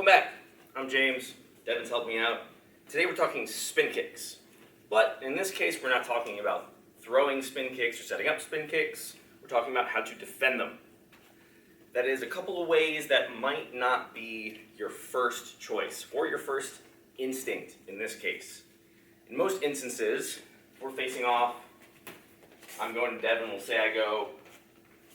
Welcome back. I'm James. Devin's helped me out. Today we're talking spin kicks. But in this case, we're not talking about throwing spin kicks or setting up spin kicks. We're talking about how to defend them. That is a couple of ways that might not be your first choice or your first instinct in this case. In most instances, if we're facing off, I'm going to Devin, we'll say I go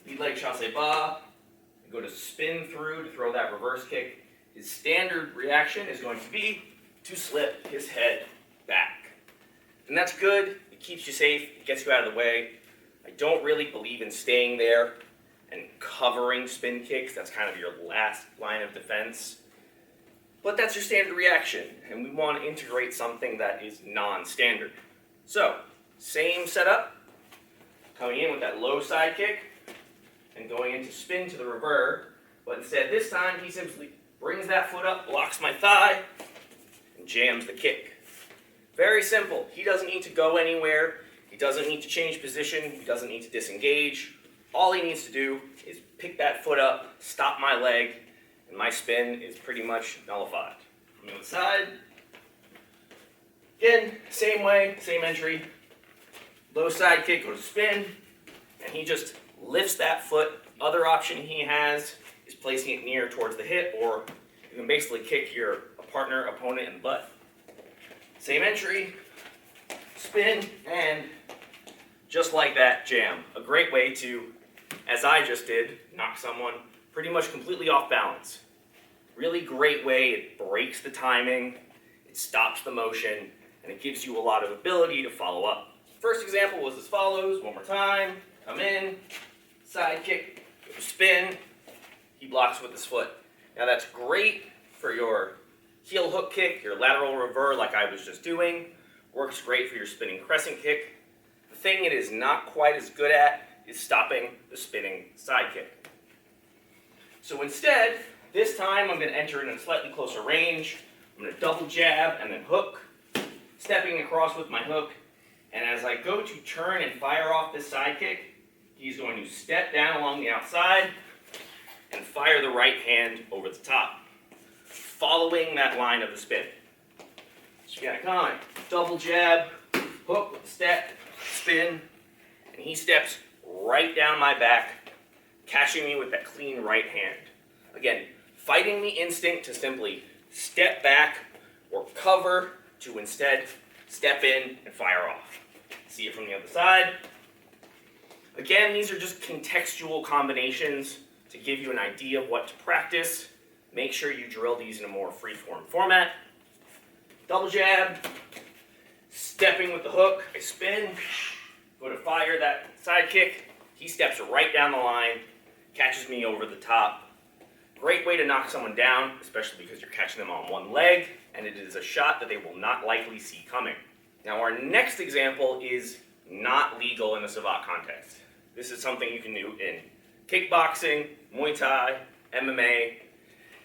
lead leg chasse bas, I go to spin through to throw that reverse kick. His standard reaction is going to be to slip his head back. And that's good, it keeps you safe, it gets you out of the way. I don't really believe in staying there and covering spin kicks. That's kind of your last line of defense. But that's your standard reaction, and we want to integrate something that is non-standard. So, same setup, coming in with that low side kick, and going into spin to the reverse, but instead this time he simply brings that foot up, blocks my thigh, and jams the kick. Very simple. He doesn't need to go anywhere, he doesn't need to change position, he doesn't need to disengage. All he needs to do is pick that foot up, stop my leg, and my spin is pretty much nullified. On the other side, again, same way, same entry. Low side kick, go to spin, and he just lifts that foot. Other option he has is placing it near towards the hip, or you can basically kick your partner, opponent in the butt. Same entry, spin, and just like that, jam. A great way to, as I just did, knock someone pretty much completely off balance. Really great way, it breaks the timing, it stops the motion, and it gives you a lot of ability to follow up. First example was as follows, one more time, come in, side kick, spin, he blocks with his foot. Now that's great for your heel hook kick, your lateral reverse like I was just doing, works great for your spinning crescent kick. The thing it is not quite as good at is stopping the spinning side kick. So instead, this time I'm going to enter in a slightly closer range. I'm going to double jab and then hook, stepping across with my hook, and as I go to turn and fire off this side kick, he's going to step down along the outside and fire the right hand over the top, following that line of the spin. So you got to come, double jab, hook with the step, spin, and he steps right down my back, catching me with that clean right hand. Again, fighting the instinct to simply step back or cover to instead step in and fire off. See it from the other side. Again, these are just contextual combinations to give you an idea of what to practice. Make sure you drill these in a more free-form format. Double jab, stepping with the hook, I spin, go to fire that side kick, he steps right down the line, catches me over the top. Great way to knock someone down, especially because you're catching them on one leg, and it is a shot that they will not likely see coming. Now our next example is not legal in the Savate context. This is something you can do in kickboxing, Muay Thai, MMA,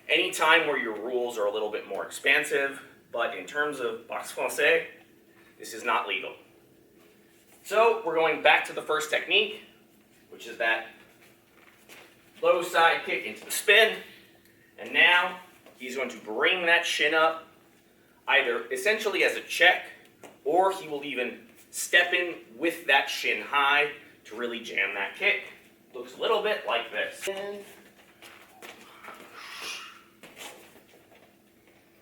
any time where your rules are a little bit more expansive, but in terms of boxe française, this is not legal. So we're going back to the first technique, which is that low side kick into the spin, and now he's going to bring that shin up, either essentially as a check, or he will even step in with that shin high to really jam that kick. Looks a little bit like this.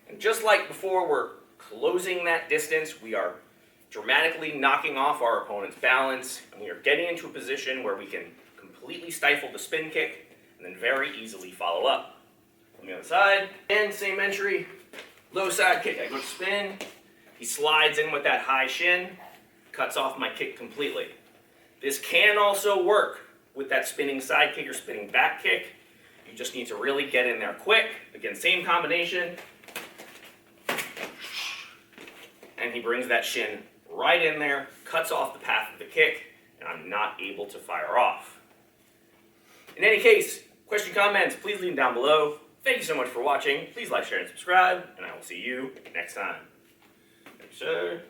And just like before, we're closing that distance, we are dramatically knocking off our opponent's balance, and we are getting into a position where we can completely stifle the spin kick and then very easily follow up. On the other side, and same entry, low side kick, I go to spin, he slides in with that high shin, cuts off my kick completely. This can also work with that spinning side kick or spinning back kick. You just need to really get in there quick. Again, same combination. And he brings that shin right in there, cuts off the path of the kick, and I'm not able to fire off. In any case, question, comments, please leave them down below. Thank you so much for watching. Please like, share, and subscribe, and I will see you next time. Yes, sir.